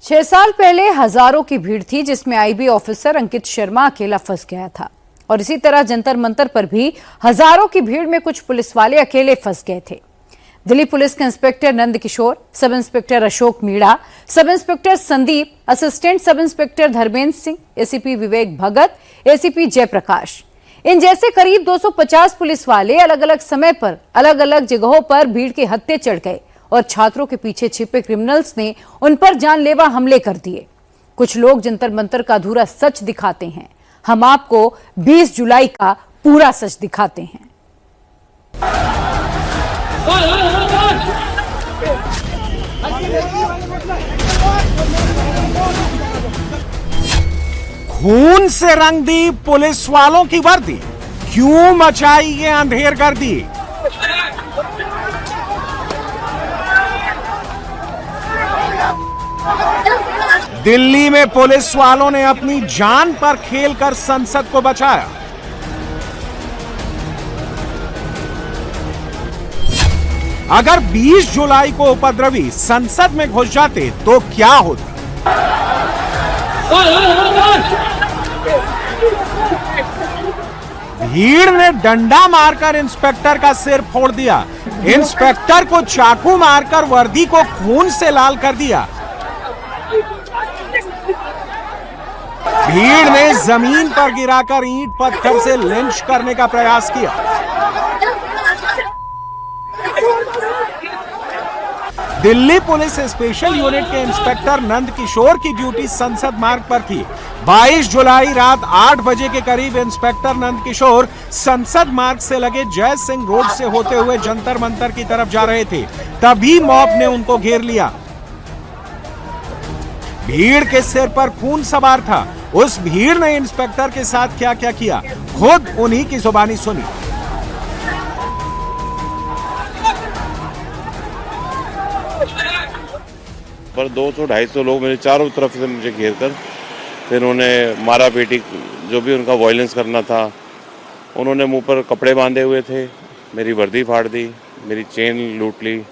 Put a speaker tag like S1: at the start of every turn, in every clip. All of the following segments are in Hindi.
S1: 6 साल पहले हजारों की भीड़ थी जिसमें आईबी ऑफिसर अंकित शर्मा अकेला फंस गया था और इसी तरह जंतर मंतर पर भी हजारों की भीड़ में कुछ पुलिस वाले अकेले फंस गए थे। दिल्ली पुलिस के inspector Nand Kishore, sub inspector Ashok Meena, sub inspector Sandeep, assistant sub inspector Dharmendra Singh, ACP Vivek Bhagat, ACP Jaiprakash, इन जैसे करीब 250 पुलिस वाले अलग अलग समय पर अलग अलग जगहों पर भीड़ के हत्थे चढ़ गए और छात्रों के पीछे छिपे क्रिमिनल्स ने उन पर जानलेवा हमले कर दिए। कुछ लोग जंतर मंतर का अधूरा सच दिखाते हैं। हम आपको 20 जुलाई का पूरा सच दिखाते हैं।
S2: खून से रंग दी पुलिस वालों की वर्दी, क्यों मचाई ये अंधेर गर्दी। दिल्ली में पुलिस वालों ने अपनी जान पर खेलकर संसद को बचाया। अगर 20 जुलाई को उपद्रवी संसद में घुस जाते तो क्या होता। भीड़ ने डंडा मारकर इंस्पेक्टर का सिर फोड़ दिया। इंस्पेक्टर को चाकू मारकर वर्दी को खून से लाल कर दिया। भीड़ ने जमीन पर गिराकर ईंट पत्थर से लिंच करने का प्रयास किया। दिल्ली पुलिस स्पेशल यूनिट के इंस्पेक्टर नंद किशोर की ड्यूटी संसद मार्ग पर थी। 22 जुलाई रात 8 बजे के करीब इंस्पेक्टर नंद किशोर संसद मार्ग से लगे जय सिंह रोड से होते हुए जंतर मंतर की तरफ जा रहे थे, तभी मॉब ने उनको घेर लिया। भीड़ के सिर पर खून सवार था। उस भीड़ ने इंस्पेक्टर के साथ क्या क्या किया, खुद उन्हीं की जुबानी सुनी।
S3: पर 200-250 लोग मेरे चारों तरफ से मुझे घेर कर फिर उन्होंने मारा पीटी, जो भी उनका वायलेंस करना था। उन्होंने मुंह पर कपड़े बांधे हुए थे, मेरी वर्दी फाड़ दी, मेरी चेन लूट ली,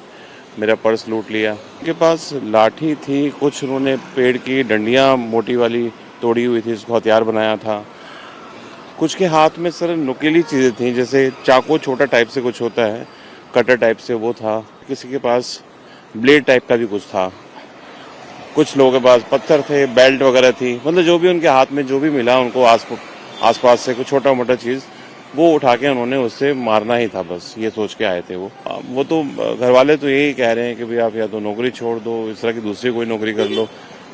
S3: मेरा पर्स लूट लिया। उनके पास लाठी थी, कुछ उन्होंने पेड़ की डंडियां मोटी वाली तोड़ी हुई थी, उसको हथियार बनाया था। कुछ के हाथ में सर नुकीली चीज़ें थी, जैसे चाकू छोटा टाइप से कुछ होता है, कटर टाइप से वो था। किसी के पास ब्लेड टाइप का भी कुछ था। कुछ लोगों के पास पत्थर थे, बेल्ट वगैरह थी। मतलब जो भी उनके हाथ में जो भी मिला उनको आसपास से कुछ छोटा मोटा चीज़ वो उठा के उन्होंने उससे मारना ही था, बस ये सोच के आए थे वो तो घर वाले तो यही कह रहे हैं कि भाई आप या तो नौकरी छोड़ दो, इस तरह की दूसरी कोई नौकरी कर लो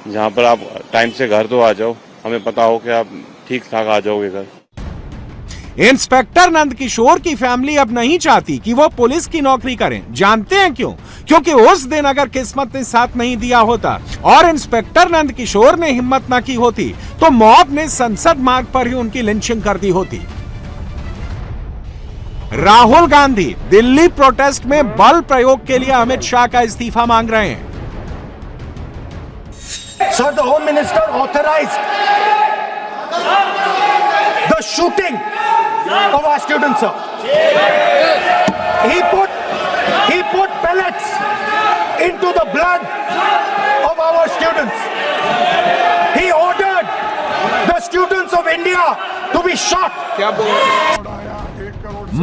S3: जहाँ पर आप टाइम से घर तो आ जाओ, हमें पता हो कि आप ठीक ठाक आ जाओगे घर।
S2: इंस्पेक्टर नंद किशोर की फैमिली अब नहीं चाहती कि वो पुलिस की नौकरी करें। जानते हैं क्यों? क्योंकि उस दिन अगर किस्मत ने साथ नहीं दिया होता और इंस्पेक्टर नंद किशोर ने हिम्मत न की होती तो मॉब ने संसद मार्ग पर ही उनकी लिंचिंग कर दी होती। राहुल गांधी दिल्ली प्रोटेस्ट में बल प्रयोग के लिए अमित शाह का इस्तीफा मांग रहे हैं।
S4: Sir, the Home Minister authorized the shooting of our students, sir. He put pellets into the blood of our students. He ordered the students of India to be shot.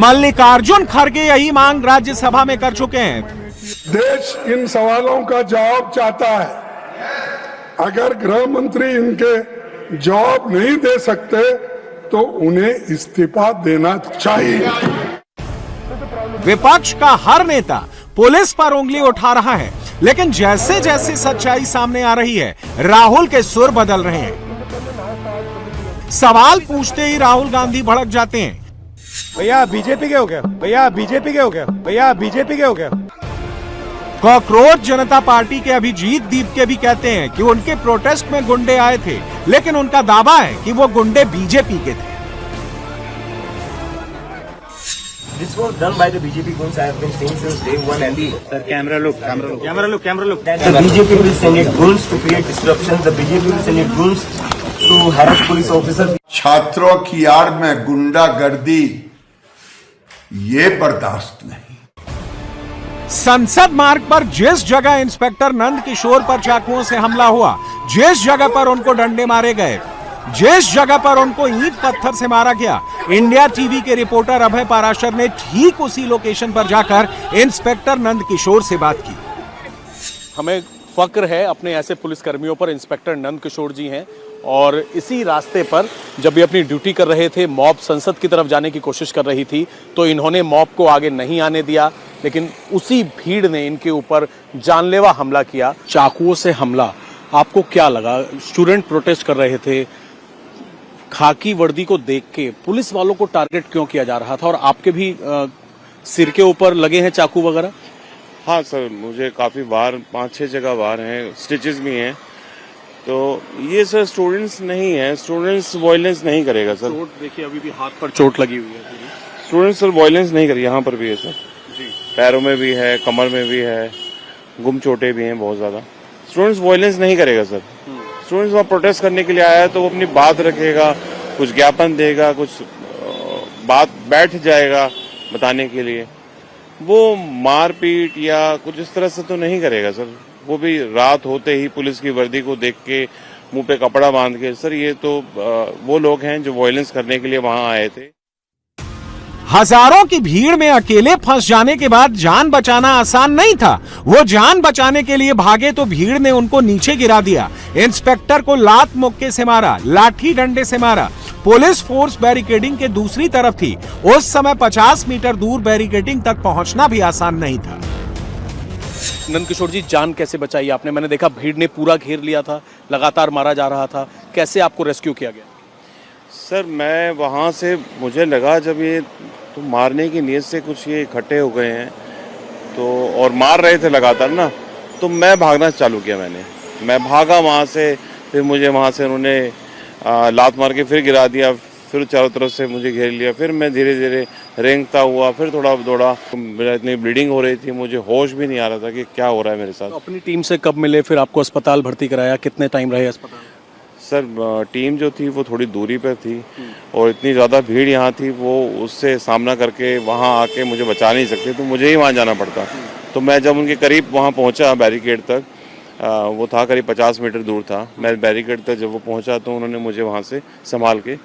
S2: Mallikarjun खड़गे यही मांग राज्यसभा में कर चुके हैं।
S5: देश इन सवालों का जवाब चाहता है। अगर गृह मंत्री इनके जवाब नहीं दे सकते तो उन्हें इस्तीफा देना चाहिए।
S2: विपक्ष का हर नेता पुलिस पर उंगली उठा रहा है, लेकिन जैसे जैसे सच्चाई सामने आ रही है राहुल के सुर बदल रहे हैं। सवाल पूछते ही राहुल गांधी भड़क जाते हैं।
S6: भैया बीजेपी के हो गया, भैया बीजेपी के हो गया, भैया बीजेपी के हो गया।
S2: कॉकरोच जनता पार्टी के अभिजीत दीप के भी कहते हैं कि उनके प्रोटेस्ट में गुंडे आए थे, लेकिन उनका दावा है कि वो गुंडे बीजेपी के थे।
S7: This was done by the BJP goons. I have been saying since day one. And the camera look. That the BJP will send its goons to create disruption. The BJP will send its goons to harass police officers.
S8: छात्रों की आड़ में गुंडागर्दी ये बर्दाश्त नहीं।
S2: संसद मार्ग पर जिस जगह इंस्पेक्टर नंद किशोर पर चाकुओं से हमला हुआ, जिस जगह पर उनको डंडे मारे गए, जिस जगह पर उनको ईंट पत्थर से मारा गया, इंडिया टीवी के रिपोर्टर अभय पाराशर ने ठीक उसी लोकेशन पर जाकर इंस्पेक्टर नंद किशोर से बात की।
S9: हमें फक्र है अपने ऐसे पुलिसकर्मियों पर। इंस्पेक्टर नंद किशोर जी हैं और इसी रास्ते पर जब ये अपनी ड्यूटी कर रहे थे, मॉब संसद की तरफ जाने की कोशिश कर रही थी, तो इन्होंने मॉब को आगे नहीं आने दिया, लेकिन उसी भीड़ ने इनके ऊपर जानलेवा हमला किया, चाकुओं से हमला। आपको क्या लगा? स्टूडेंट प्रोटेस्ट कर रहे थे, खाकी वर्दी को देख के पुलिस वालों को टारगेट क्यों किया जा रहा था? और आपके भी सिर के ऊपर लगे हैं चाकू वगैरह?
S3: हाँ सर, मुझे काफ़ी बार 5-6 जगह बार हैं, स्टिचेस भी हैं। तो ये सर स्टूडेंट्स नहीं है, स्टूडेंट्स वायलेंस नहीं करेगा सर।
S9: चोट देखिए, अभी भी हाथ पर चोट लगी हुई है।
S3: स्टूडेंट्स सर वायलेंस नहीं करेगा, यहाँ पर भी है सर जी, पैरों में भी है, कमर में भी है, गुम चोटें भी हैं बहुत ज़्यादा। स्टूडेंट्स वायलेंस नहीं करेगा सर। स्टूडेंट्स वहाँ प्रोटेस्ट करने के लिए आया है तो वो अपनी बात रखेगा, कुछ ज्ञापन देगा, कुछ बात बैठ जाएगा बताने के लिए। वो मारपीट या कुछ इस तरह से तो नहीं करेगा सर। वो भी रात होते ही पुलिस की वर्दी को देख के मुंह पे कपड़ा बांध के। सर ये तो वो लोग हैं जो वायलेंस करने के लिए वहां आए थे।
S2: हजारों की भीड़ में अकेले फंस जाने के बाद जान बचाना आसान नहीं था। वो जान बचाने के लिए भागे तो भीड़ ने उनको नीचे गिरा दिया। इंस्पेक्टर को लात मुक्के से मारा, लाठी डंडे से मारा। पुलिस फोर्स बैरिकेडिंग के दूसरी तरफ थी। उस समय 50 मीटर दूर बैरिकेडिंग तक पहुंचना भी आसान नहीं था।
S9: नंद किशोर जी, जान कैसे बचाई आपने? मैंने देखा भीड़ ने पूरा घेर लिया था, लगातार मारा जा रहा था। कैसे आपको रेस्क्यू किया गया?
S3: सर मैं वहां से, मुझे लगा जब ये तो मारने की नीयत से कुछ ये इकट्ठे हो गए हैं तो, और मार रहे थे लगातार ना, तो मैं भागना चालू किया। मैं भागा वहाँ से, फिर मुझे वहाँ से उन्होंने लात मार के फिर गिरा दिया, फिर चारों तरफ से मुझे घेर लिया। फिर मैं धीरे धीरे रेंगता हुआ फिर थोड़ा दौड़ा। मेरा इतनी ब्लीडिंग हो रही थी, मुझे होश भी नहीं आ रहा था कि क्या हो रहा है मेरे साथ।
S9: तो अपनी टीम से कब मिले, फिर आपको अस्पताल भर्ती कराया? कितने टाइम रहे अस्पताल?
S3: सर टीम जो थी वो थोड़ी दूरी पर थी और इतनी ज़्यादा भीड़ यहाँ थी, वो उससे सामना करके वहाँ आके मुझे बचा नहीं सकते, तो मुझे ही वहाँ जाना पड़ता। तो मैं जब उनके करीब वहाँ पहुँचा बैरिकेड तक, वो था करीब 50 मीटर दूर था। मैं बैरिकेड तक जब वो पहुँचा तो उन्होंने मुझे वहाँ से संभाल के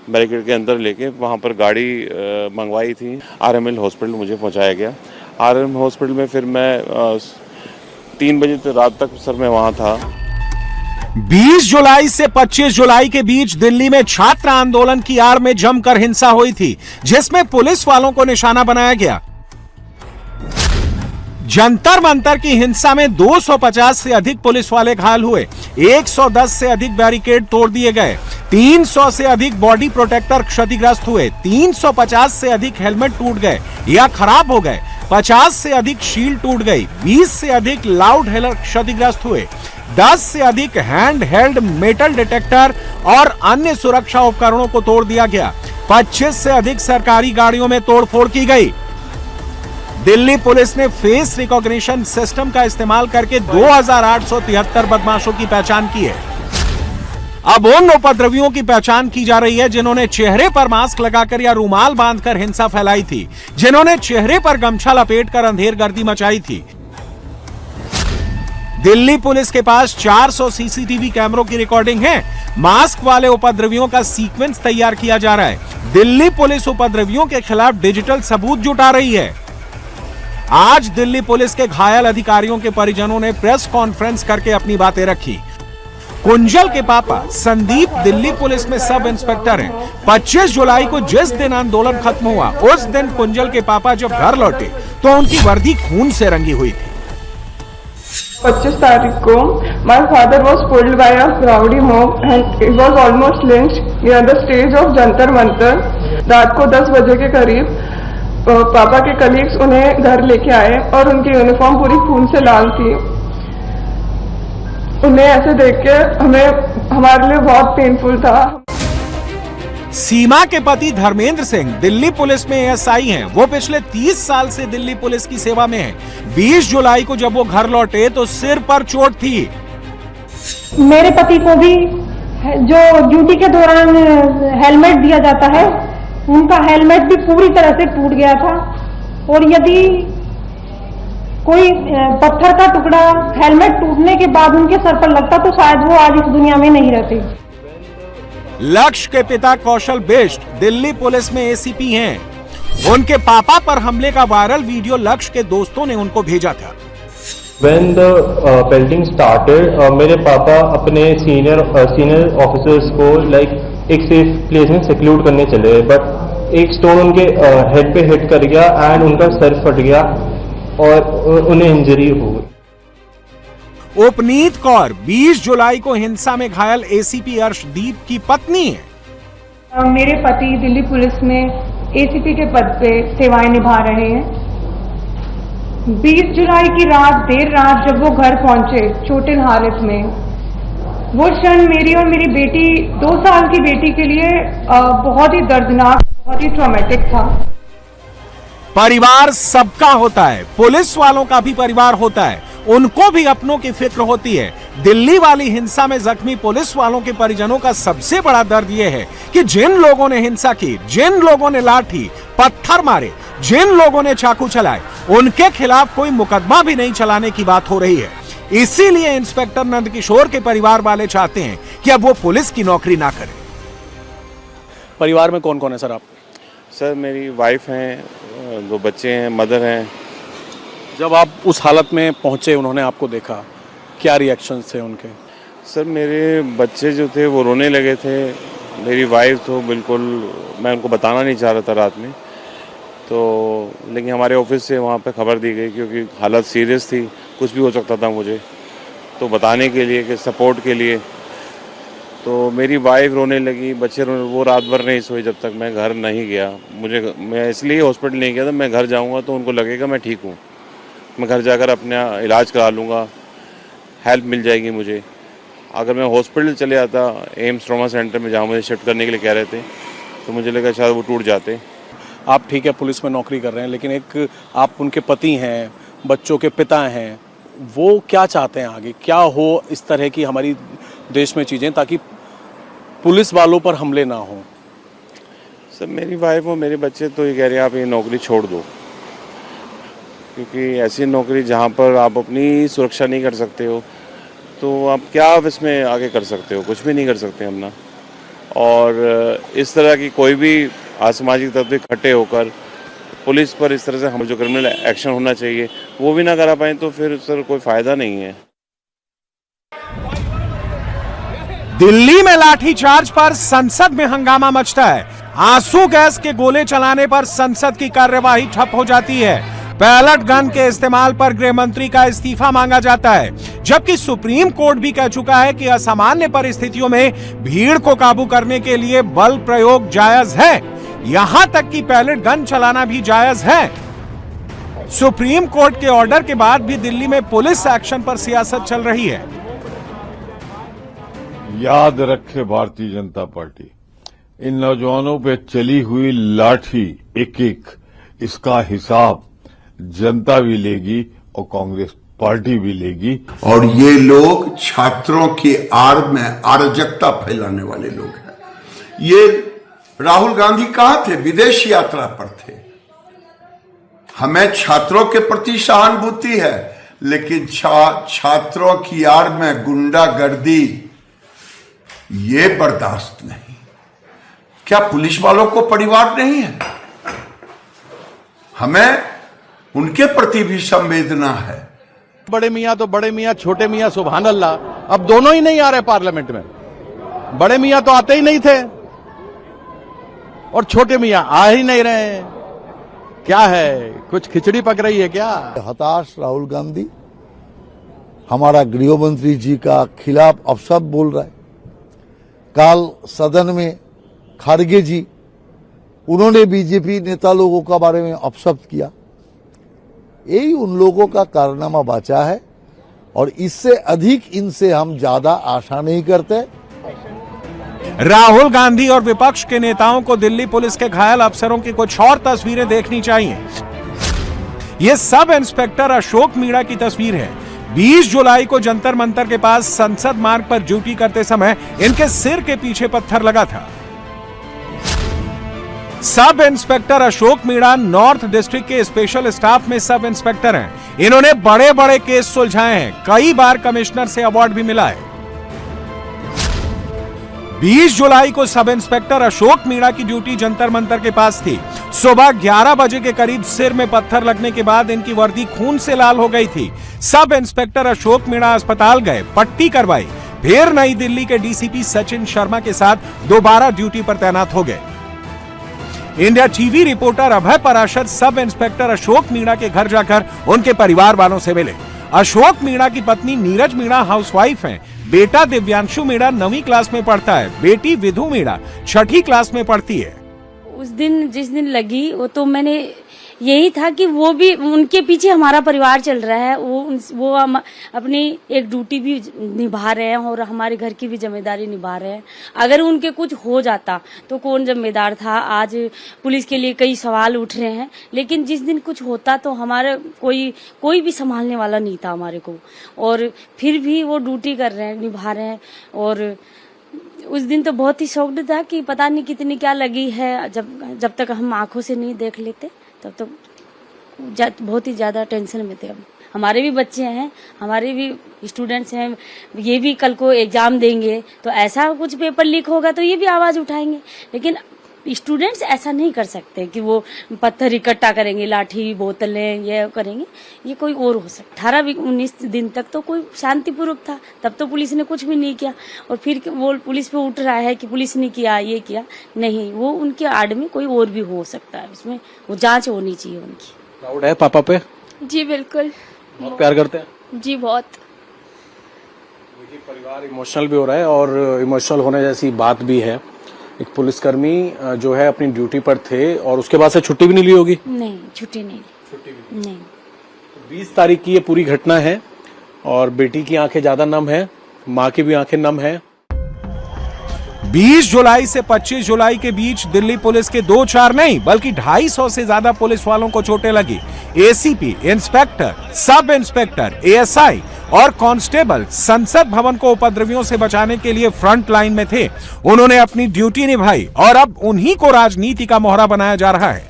S3: बैरिकेड के अंदर लेके वहाँ पर गाड़ी मंगवाई थी। RML हॉस्पिटल मुझे पहुँचाया गया। RML हॉस्पिटल में फिर मैं 3 बजे रात तक सर मैं वहाँ था।
S2: 20 जुलाई से 25 जुलाई के बीच दिल्ली में छात्र आंदोलन की आड़ में जमकर हिंसा हुई थी, जिसमें पुलिस वालों को निशाना बनाया गया। जंतर मंतर की हिंसा में 250 से अधिक पुलिस वाले घायल हुए, 110 से अधिक बैरिकेड तोड़ दिए गए, 300 से अधिक बॉडी प्रोटेक्टर क्षतिग्रस्त हुए, 350 से अधिक हेलमेट टूट गए या खराब हो गए, 50 से अधिक शील्ड टूट गई, 20 से अधिक लाउड हेलर क्षतिग्रस्त हुए, 10 से अधिक हैंड हेल्ड मेटल डिटेक्टर और अन्य सुरक्षा उपकरणों को तोड़ दिया गया, 25 से अधिक सरकारी गाड़ियों में तोड़फोड़ की गई। दिल्ली पुलिस ने फेस रिकॉग्निशन सिस्टम का इस्तेमाल करके 2873 बदमाशों की पहचान की है। अब उन उपद्रवियों की पहचान की जा रही है जिन्होंने चेहरे पर मास्क लगाकर या रुमाल बांधकर हिंसा फैलाई थी, जिन्होंने चेहरे पर गमछा लपेटकर अंधेरगर्दी मचाई थी। दिल्ली पुलिस के पास 400 सीसीटीवी कैमरों की रिकॉर्डिंग है। मास्क वाले उपद्रवियों का सीक्वेंस तैयार किया जा रहा है। दिल्ली पुलिस उपद्रवियों के खिलाफ डिजिटल सबूत जुटा रही है। आज दिल्ली पुलिस के घायल अधिकारियों के परिजनों ने प्रेस कॉन्फ्रेंस करके अपनी बातें रखी। कुंजल के पापा संदीप दिल्ली पुलिस में सब इंस्पेक्टर हैं। 25 जुलाई को जिस दिन आंदोलन खत्म हुआ, उस दिन कुंजल के पापा जब घर लौटे तो उनकी वर्दी खून से रंगी हुई थी।
S10: 25 तारीख को my father was pulled by a rowdy mob and he was almost lynched near the stage of Jantar Mantar. रात को 10 बजे के करीब पापा के कलीग्स उन्हें घर लेके आए और उनकी यूनिफॉर्म पूरी खून से लाल थी। उन्हें ऐसे देख के हमारे लिए बहुत पेनफुल था।
S2: सीमा के पति धर्मेंद्र सिंह दिल्ली पुलिस में ASI हैं। वो पिछले 30 साल से दिल्ली पुलिस की सेवा में हैं। 20 जुलाई को जब वो घर लौटे तो सिर पर चोट थी।
S11: मेरे पति को भी जो ड्यूटी के दौरान हेलमेट दिया जाता है, उनका हेलमेट भी पूरी तरह से टूट गया था और यदि कोई पत्थर का टुकड़ा हेलमेट टूटने के बाद उनके सर पर लगता तो शायद वो आज इस दुनिया में नहीं रहते।
S2: लक्ष्य के पिता कौशल बिष्ट दिल्ली पुलिस में एसीपी हैं। उनके पापा पर हमले का वायरल वीडियो लक्ष्य के दोस्तों ने उनको भेजा था।
S12: When the pelting started, मेरे पापा अपने सीनियर ऑफिसर्स को एक सेफ प्लेस में सिक्यूर करने चले गए, बट एक स्टोन उनके हेड पे हिट कर गया एंड उनका सर फट गया और उन्हें इंजरी हो गई।
S2: उपनीत कौर 20 जुलाई को हिंसा में घायल एसीपी अर्शदीप की पत्नी है।
S11: मेरे पति दिल्ली पुलिस में एसीपी के पद पे सेवाएं निभा रहे हैं। 20 जुलाई की रात देर रात जब वो घर पहुंचे चोटिल हालत में, वो क्षण मेरी और मेरी बेटी 2 साल की बेटी के लिए बहुत ही दर्दनाक, बहुत ही ट्रॉमेटिक था।
S2: परिवार सबका होता है, पुलिस वालों का भी परिवार होता है, उनको भी अपनों की फिक्र होती है। दिल्ली वाली हिंसा में जख्मी पुलिस वालों के परिजनों का सबसे बड़ा दर्द यह है कि जिन लोगों ने हिंसा की, जिन लोगों ने लाठी पत्थर मारे, जिन लोगों ने चाकू चलाए, उनके खिलाफ कोई मुकदमा भी नहीं चलाने की बात हो रही है। इसीलिए इंस्पेक्टर नंद किशोर के परिवार वाले चाहते हैं कि अब वो पुलिस की नौकरी ना करें।
S9: परिवार में कौन कौन है सर आप?
S3: सर मेरी वाइफ हैं, 2 बच्चे हैं, मदर हैं।
S9: जब आप उस हालत में पहुंचे, उन्होंने आपको देखा, क्या रिएक्शन थे उनके?
S3: सर मेरे बच्चे जो थे वो रोने लगे थे, मेरी वाइफ तो बिल्कुल, मैं उनको बताना नहीं चाह रहा था रात में तो, लेकिन हमारे ऑफिस से वहाँ पे खबर दी गई क्योंकि हालत सीरियस थी, कुछ भी हो सकता था मुझे, तो बताने के लिए कि सपोर्ट के लिए। तो मेरी वाइफ रोने लगी, बच्चे रोने, वो रात भर नहीं सोए जब तक मैं घर नहीं गया। मैं इसलिए हॉस्पिटल नहीं गया था, मैं घर जाऊँगा तो उनको लगेगा मैं ठीक हूँ, मैं घर जाकर अपना इलाज करा लूँगा, हेल्प मिल जाएगी मुझे। अगर मैं हॉस्पिटल चले आता, एम्स ट्रॉमा सेंटर में जहाँ मुझे शिफ्ट करने के लिए कह रहे थे, तो मुझे लगा शायद वो टूट जाते।
S9: आप ठीक है पुलिस में नौकरी कर रहे हैं, लेकिन एक आप उनके पति हैं, बच्चों के पिता हैं, वो क्या चाहते हैं आगे? क्या हो इस तरह की हमारी देश में चीज़ें ताकि पुलिस वालों पर हमले ना हो?
S3: सर मेरी वाइफ और मेरे बच्चे तो ये कह रहे हैं आप ये नौकरी छोड़ दो, क्योंकि ऐसी नौकरी जहाँ पर आप अपनी सुरक्षा नहीं कर सकते हो तो आप क्या आप इसमें आगे कर सकते हो? कुछ भी नहीं कर सकते हम ना। और इस तरह की कोई भी असामाजिक तत्व इकट्ठे होकर पुलिस पर इस तरह से हम जो क्रिमिनल एक्शन होना चाहिए वो भी ना करा पाए तो फिर सर कोई फायदा नहीं है।
S2: दिल्ली में लाठीचार्ज पर संसद में हंगामा मचता है। आंसू गैस के गोले चलाने पर संसद की कार्यवाही ठप हो जाती है। पैलेट गन के इस्तेमाल पर गृह मंत्री का इस्तीफा मांगा जाता है, जबकि सुप्रीम कोर्ट भी कह चुका है कि असामान्य परिस्थितियों में भीड़ को काबू करने के लिए बल प्रयोग जायज है, यहां तक कि पैलेट गन चलाना भी जायज है। सुप्रीम कोर्ट के ऑर्डर के बाद भी दिल्ली में पुलिस एक्शन पर सियासत चल रही है।
S13: याद रखे भारतीय जनता पार्टी, इन नौजवानों पे चली हुई लाठी एक इसका हिसाब जनता भी लेगी और कांग्रेस पार्टी भी लेगी।
S8: और ये लोग छात्रों की आड़ में अराजकता फैलाने वाले लोग हैं। ये राहुल गांधी कहां थे? विदेश यात्रा पर थे। हमें छात्रों के प्रति सहानुभूति है, लेकिन छात्रों की आड़ में गुंडागर्दी ये बर्दाश्त नहीं। क्या पुलिस वालों को परिवार नहीं है? हमें उनके प्रति भी संवेदना है।
S6: बड़े मियाँ तो बड़े मियाँ, छोटे मियाँ सुभान अल्लाह, अब दोनों ही नहीं आ रहे पार्लियामेंट में। बड़े मियाँ तो आते ही नहीं थे और छोटे मियाँ आ ही नहीं रहे हैं। क्या है, कुछ खिचड़ी पक रही है क्या?
S14: हताश राहुल गांधी हमारा गृह मंत्री जी का खिलाफ अपशब्द बोल रहा है। कल सदन में खड़गे जी, उन्होंने बीजेपी नेता लोगों का बारे में अपशब्द किया। यही उन लोगों का कारनामा बचा है और इससे अधिक इनसे हम ज्यादा आशा नहीं करते।
S2: राहुल गांधी और विपक्ष के नेताओं को दिल्ली पुलिस के घायल अफसरों की कुछ और तस्वीरें देखनी चाहिए। ये सब इंस्पेक्टर अशोक मीणा की तस्वीर है। 20 जुलाई को जंतर मंतर के पास संसद मार्ग पर ड्यूटी करते समय इनके सिर के पीछे पत्थर लगा था। सब inspector Ashok Meena north district के स्पेशल स्टाफ में सब इंस्पेक्टर हैं। इन्होंने बड़े बड़े केस सुलझाए हैं, कई बार कमिश्नर से अवार्ड भी मिला है। 20 जुलाई को सब इंस्पेक्टर अशोक मीणा की ड्यूटी जंतर मंतर के पास थी। सुबह 11 बजे के करीब सिर में पत्थर लगने के बाद इनकी वर्दी खून से लाल हो गई थी। सब इंस्पेक्टर अशोक मीणा अस्पताल गए, पट्टी करवाई, फिर नई दिल्ली के डीसीपी सचिन शर्मा के साथ दोबारा ड्यूटी पर तैनात हो गए। इंडिया टीवी रिपोर्टर अभय पराशर सब इंस्पेक्टर अशोक मीणा के घर जाकर उनके परिवार वालों से मिले। अशोक मीणा की पत्नी नीरज मीणा हाउसवाइफ हैं। बेटा दिव्यांशु मीणा 9वीं क्लास में पढ़ता है। बेटी विधु मीणा 6ठी क्लास में पढ़ती है।
S15: उस दिन जिस दिन लगी वो तो मैंने यही था कि वो भी उनके पीछे हमारा परिवार चल रहा है, वो अपनी एक ड्यूटी भी निभा रहे हैं और हमारे घर की भी जिम्मेदारी निभा रहे हैं। अगर उनके कुछ हो जाता तो कौन जिम्मेदार था? आज पुलिस के लिए कई सवाल उठ रहे हैं, लेकिन जिस दिन कुछ होता तो हमारा कोई भी संभालने वाला नहीं था हमारे को, और फिर भी वो ड्यूटी कर रहे हैं, निभा रहे हैं। और उस दिन तो बहुत ही शॉक्ड था कि पता नहीं कितनी क्या लगी है। जब तक हम आंखों से नहीं देख लेते तब तो बहुत ही ज्यादा टेंशन में थे। हमारे भी बच्चे हैं, हमारे भी स्टूडेंट्स हैं, ये भी कल को एग्जाम देंगे तो ऐसा कुछ पेपर लीक होगा तो ये भी आवाज उठाएंगे। लेकिन स्टूडेंट्स ऐसा नहीं कर सकते कि वो पत्थर इकट्ठा करेंगे, लाठी बोतलें ये करेंगे, ये कोई और हो सकता। 18-19 दिन तक तो कोई शांतिपूर्वक था, तब तो पुलिस ने कुछ भी नहीं किया। और फिर वो पुलिस पे उठ रहा है कि पुलिस ने किया, ये किया। नहीं, वो उनके आड़ में कोई और भी हो सकता है, उसमें वो जांच होनी चाहिए उनकी।
S9: प्राउड है पापा पे?
S15: जी बिल्कुल,
S9: बहुत प्यार करते हैं
S15: जी बहुत।
S9: परिवार इमोशनल भी हो रहा है और इमोशनल होने जैसी बात भी है। एक पुलिसकर्मी जो है अपनी ड्यूटी पर थे और उसके बाद से छुट्टी भी नहीं ली होगी?
S15: नहीं, छुट्टी नहीं।
S9: 20 तारीख की ये पूरी घटना है और बेटी की आंखें ज्यादा नम है, माँ की भी आंखें नम है।
S2: 20 जुलाई से 25 जुलाई के बीच दिल्ली पुलिस के 2-4 नहीं बल्कि 250 से ज्यादा पुलिस वालों को चोटें लगी। ACP, inspector, sub inspector, ASI और कांस्टेबल संसद भवन को उपद्रवियों से बचाने के लिए फ्रंट लाइन में थे। उन्होंने अपनी ड्यूटी निभाई और अब उन्हीं को राजनीति का मोहरा बनाया जा रहा है।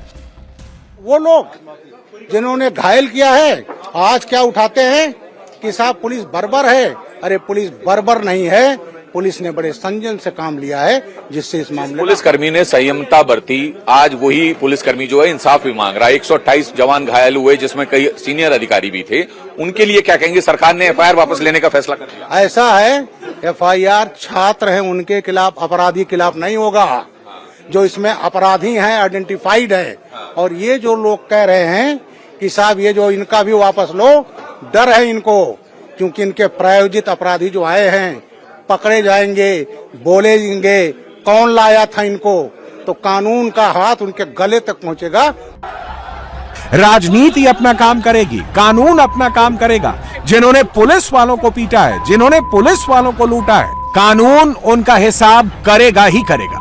S16: वो लोग जिन्होंने घायल किया है आज क्या उठाते हैं कि साहब पुलिस बर्बर है। अरे पुलिस बर्बर नहीं है, पुलिस ने बड़े संयम से काम लिया है, जिससे इस मामले
S17: पुलिसकर्मी ने संयमता बरती। आज वही पुलिसकर्मी जो है इंसाफ भी मांग रहा है। 128 जवान घायल हुए जिसमें कई सीनियर अधिकारी भी थे, उनके लिए क्या कहेंगे? सरकार ने एफआईआर वापस लेने का फैसला कर दिया।
S16: ऐसा है, एफआईआर छात्र हैं उनके खिलाफ, अपराधी खिलाफ नहीं होगा। जो इसमें अपराधी हैं आइडेंटिफाइड है। और ये जो लोग कह रहे हैं कि साहब ये जो इनका भी वापस लो, डर है इनको, क्योंकि इनके प्रायोजित अपराधी जो आए हैं पकड़े जाएंगे, बोलेंगे कौन लाया था इनको, तो कानून का हाथ उनके गले तक पहुंचेगा।
S2: राजनीति अपना काम करेगी, कानून अपना काम करेगा। जिन्होंने पुलिस वालों को पीटा है, जिन्होंने पुलिस वालों को लूटा है, कानून उनका हिसाब करेगा ही करेगा।